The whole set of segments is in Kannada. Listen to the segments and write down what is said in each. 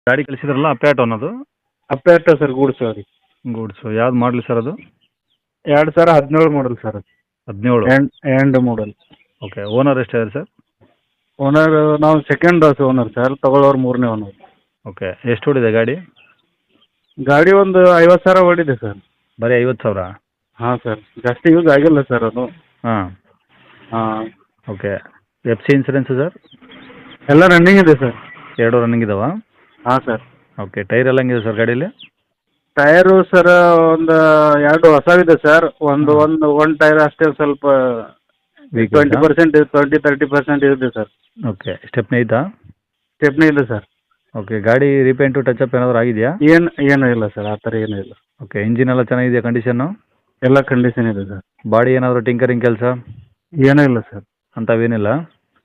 ಗಾಡಿ ಕಳಿಸಿದ್ರಲ್ಲ ಅಪ್ಪೆ ಆಟೋ ಅನ್ನೋದು. ಅಪ್ಪೆ ಆಟೋ ಸರ್, ಗೂಡ್ಸ್ ರೀ. ಗೂಡ್ಸು ಯಾವ್ದು ಮಾಡಲಿ ಸರ್ ಅದು? 2017 model sir. 17. End model. Okay, owner ಎಷ್ಟಿದ್ದಾರೆ ಸರ್? ಓನರ್ ನಾವು ಸೆಕೆಂಡ್ ಓನರ್ ಸರ್, ತಗೊಳ್ಳೋರು 3ನೇ ಓನರ್. ಓಕೆ, ಎಷ್ಟು ಹೊಡಿದೆ ಗಾಡಿ? ಗಾಡಿ ಒಂದು 50,000 ಓಡಿದೆ ಸರ್. ಬರೀ 50,000? ಹಾಂ ಸರ್, ಜಾಸ್ತಿ ಯೂಸ್ ಆಗಿಲ್ಲ ಸರ್ ಅದು. ಹಾಂ. ಹಾಂ. Okay, F C insurance sir? ಎಲ್ಲ ರನ್ನಿಂಗ್ ಇದೆ ಸರ್. 2 ರನ್ನಿಂಗ್ ಇದಾವಾ? ಹಾಂ ಸರ್. ಓಕೆ, ಟೈರ್ ಎಲ್ಲ ಹೆಂಗಿದೆ ಸರ್ ಗಾಡೀಲಿ? ಟೈರು ಸರ್ ಒಂದು 2 ಹೊಸವಿದೆ ಸರ್. ಒಂದು ಟೈರ್ ಅಷ್ಟೇ ಸ್ವಲ್ಪ ವೀಕ್ 20-30% ಇದೆ ಸರ್. ಓಕೆ, ಸ್ಟೆಪ್ನಿ ಐತಾ? ಸ್ಟೆಪ್ನಿ ಇದೆ ಸರ್. ಓಕೆ, ಗಾಡಿ ರೀಪೇಂಟು ಟಚಪ್ ಏನಾದರೂ ಆಗಿದೆಯಾ? ಏನೂ ಇಲ್ಲ ಸರ್, ಆ ಥರ ಏನೂ ಇಲ್ಲ. ಓಕೆ, ಇಂಜಿನ್ ಎಲ್ಲ ಚೆನ್ನಾಗಿದೆಯಾ ಕಂಡೀಷನ್ನು? ಎಲ್ಲ ಕಂಡೀಷನ್ ಇದೆ ಸರ್. ಬಾಡಿ ಏನಾದರೂ ಟಿಂಕರಿಂಗ್ ಕೆಲಸ ಏನೂ ಇಲ್ಲ ಸರ್. ಅಂಥವೇನಿಲ್ಲ?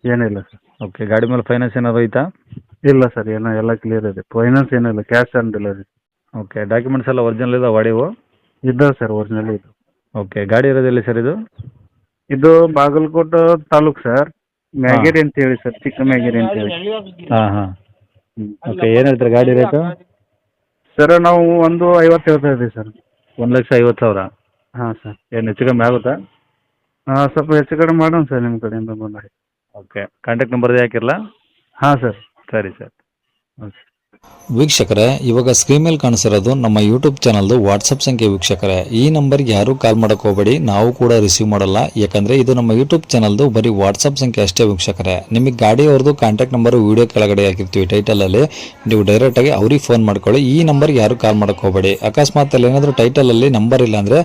ಏನೂ ಇಲ್ಲ ಸರ್. ಓಕೆ, ಗಾಡಿ ಮೇಲೆ ಫೈನಾನ್ಸ್ ಏನಾದರೂ ಐತಾ? ಇಲ್ಲ ಸರ್, ಎಲ್ಲ ಕ್ಲಿಯರ್ ಇದೆ. ಫೈನಾನ್ಸ್ ಏನೂ ಇಲ್ಲ, cash on delivery. Okay, documents ಎಲ್ಲ ಒರಿಜಿನಲ್ ಇದಾವೆ ಗಾಡಿವು? ಇದ್ದಾವೆ ಸರ್, ಒರಿಜಿನಲ್ ಇದೆ. ಓಕೆ, ಗಾಡಿ ಇರೋದು ಎಲ್ಲಿ ಸರ್ ಇದು? ಇದು ಬಾಗಲಕೋಟೆ ತಾಲೂಕು ಸರ್, ಮ್ಯಾಗೇರಿ ಅಂತ ಹೇಳಿ ಸರ್, ಚಿಕ್ಕ ಮ್ಯಾಗೇರಿ ಅಂತ ಹೇಳಿ. ಹಾಂ ಹಾಂ. ಓಕೆ, ಏನು ಹೇಳ್ತಾರೆ ಗಾಡಿ ರೇಟು? ಸರ್ ನಾವು 1,50,000 ಹೇಳ್ತಾ ಇದ್ದೀವಿ ಸರ್. 1,50,000? ಹಾಂ ಸರ್. ಏನು ಹೆಚ್ಚು ಕಮ್ಮಿ ಆಗುತ್ತಾ? ಹಾಂ, ಸ್ವಲ್ಪ ಹೆಚ್ಚು ಕಡಿಮೆ ಮಾಡೋಣ ಸರ್ ನಿಮ್ಮ ಕಡೆಯಿಂದ ಬಂದಾಗ. ಓಕೆ, ಕಾಂಟ್ಯಾಕ್ಟ್ ನಂಬರ್ ಹಾಕಿರಲಾ? ಹಾಂ ಸರ್. ಸರಿ ಸರ್. ಓಕೆ. ವೀಕ್ಷಕರೇ, ಇವಾಗ ಸ್ಕ್ರೀನ್ ಮೇಲೆ ಕಾಣಿಸಿರೋದು ನಮ್ಮ ಯೂಟ್ಯೂಬ್ ಚಾನಲ್ದು ವಾಟ್ಸಪ್ ಸಂಖ್ಯೆ. ವೀಕ್ಷಕರೇ, ಈ ನಂಬರ್ಗೆ ಯಾರೂ ಕಾಲ್ ಮಾಡೋಕೆ ಹೋಗಬೇಡಿ, ನಾವು ಕೂಡ ರಿಸೀವ್ ಮಾಡಲ್ಲ. ಯಾಕಂದರೆ ಇದು ನಮ್ಮ ಯೂಟ್ಯೂಬ್ ಚಾನಲ್ದು ಬರೀ ವಾಟ್ಸಪ್ ಸಂಖ್ಯೆ ಅಷ್ಟೇ. ವೀಕ್ಷಕರೇ, ನಿಮಗೆ ಗಾಡಿಯವ್ರದ್ದು ಕಾಂಟ್ಯಾಕ್ಟ್ ನಂಬರು ವೀಡಿಯೋ ಕೆಳಗಡೆ ಹಾಕಿರ್ತೀವಿ ಟೈಟಲಲ್ಲಿ, ನೀವು ಡೈರೆಕ್ಟಾಗಿ ಅವ್ರಿಗೆ ಫೋನ್ ಮಾಡ್ಕೊಳ್ಳಿ. ಈ ನಂಬರ್ಗೆ ಯಾರೂ ಕಾಲ್ ಮಾಡೋಕೆ ಹೋಗಬೇಡಿ. ಅಕಸ್ಮಾತ್ ಅಲ್ಲಿ ಏನಾದರೂ ಟೈಟಲಲ್ಲಿ ನಂಬರ್ ಇಲ್ಲ ಅಂದರೆ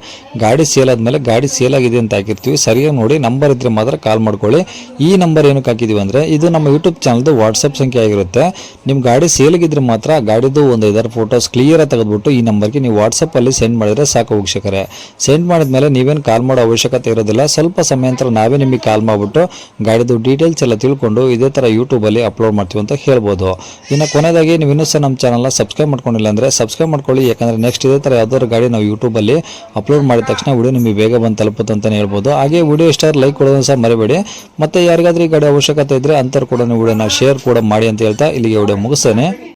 ಗಾಡಿ ಸೇಲ್ ಆದಮೇಲೆ ಗಾಡಿ ಸೇಲ್ ಆಗಿದೆ ಅಂತ ಹಾಕಿರ್ತೀವಿ, ಸರಿಯಾಗಿ ನೋಡಿ ನಂಬರ್ ಇದ್ದರೆ ಮಾತ್ರ ಕಾಲ್ ಮಾಡ್ಕೊಳ್ಳಿ. ಈ ನಂಬರ್ ಏನಕ್ಕೆ ಹಾಕಿದ್ದೀವಿ ಅಂದರೆ ಇದು ನಮ್ಮ ಯೂಟ್ಯೂಬ್ ಚಾನಲ್ದು ವಾಟ್ಸಪ್ ಸಂಖ್ಯೆ ಆಗಿರುತ್ತೆ. ನಿಮ್ಮ ಗಾಡಿ ಸೇಲಿಗಿದ್ರೆ ಮಾತ್ರ ಗಾಡಿದು ಒಂದು 5 ಫೋಟೋಸ್ ಕ್ಲಿಯರ್ ತೆಗೆದುಬಿಟ್ಟು ಈ ನಂಬರ್ಗೆ ನೀವು ವಾಟ್ಸಪ್ಪಲ್ಲಿ ಸೆಂಡ್ ಮಾಡಿದರೆ ಸಾಕು. ವೀಕ್ಷಕರೇ, ಸೆಂಡ್ ಮಾಡಿದ್ಮೇಲೆ ನೀವೇನು ಕಾಲ್ ಮಾಡೋ ಅವಶ್ಯಕತೆ ಇರೋದಿಲ್ಲ. ಸ್ವಲ್ಪ ಸಮಯ ನಂತರ ನಾವೇ ನಿಮಗೆ ಕಾಲ್ ಮಾಡಿಬಿಟ್ಟು ಗಾಡಿದು ಡೀಟೇಲ್ಸ್ ಎಲ್ಲ ತಿಳ್ಕೊಂಡು ಇದೇ ಥರ ಯೂಟ್ಯೂಬಲ್ಲಿ ಅಪ್ಲೋಡ್ ಮಾಡ್ತೀವಿ ಅಂತ ಹೇಳ್ಬೋದು. ಇನ್ನು ಕೊನೆಯದಾಗಿ ನೀವು ಇನ್ನೂ ಸಹ ನಮ್ಮ ಚಾನಲ್ನ ಸಬ್ಸ್ಕ್ರೈಬ್ ಮಾಡ್ಕೊಂಡಿಲ್ಲ ಅಂದರೆ ಸಬ್ಸ್ಕ್ರೈಬ್ ಮಾಡ್ಕೊಳ್ಳಿ. ಯಾಕಂದರೆ ನೆಕ್ಸ್ಟ್ ಇದೇ ಥರ ಯಾವ್ದಾದ್ರು ಗಾಡಿ ನಾವು ಯೂಟ್ಯೂಬಲ್ಲಿ ಅಪ್ಲೋಡ್ ಮಾಡಿದ ತಕ್ಷಣ ವಿಡಿಯೋ ನಿಮಗೆ ಬೇಗ ಬಂದು ತಲುಪುತ್ತೆ ಅಂತಲೇ ಹೇಳ್ಬೋದು. ಹಾಗೆ ವಿಡಿಯೋ ಇಷ್ಟ ಲೈಕ್ ಕೊಡೋದನ್ನು ಸಹ ಮರಿಬೇಡಿ. ಮತ್ತು ಯಾರಿಗಾದ್ರೂ ಈ ಗಾಡಿ ಅವಶ್ಯಕತೆ ಇದ್ದರೆ ಅಂಥವ್ರು ಕೂಡ ವಿಡಿಯೋನ ಶೇರ್ ಕೂಡ ಮಾಡಿ ಅಂತ ಹೇಳ್ತಾ ಇಲ್ಲಿಗೆ ವಿಡಿಯೋ ಮುಗಿಸ್ತೇನೆ.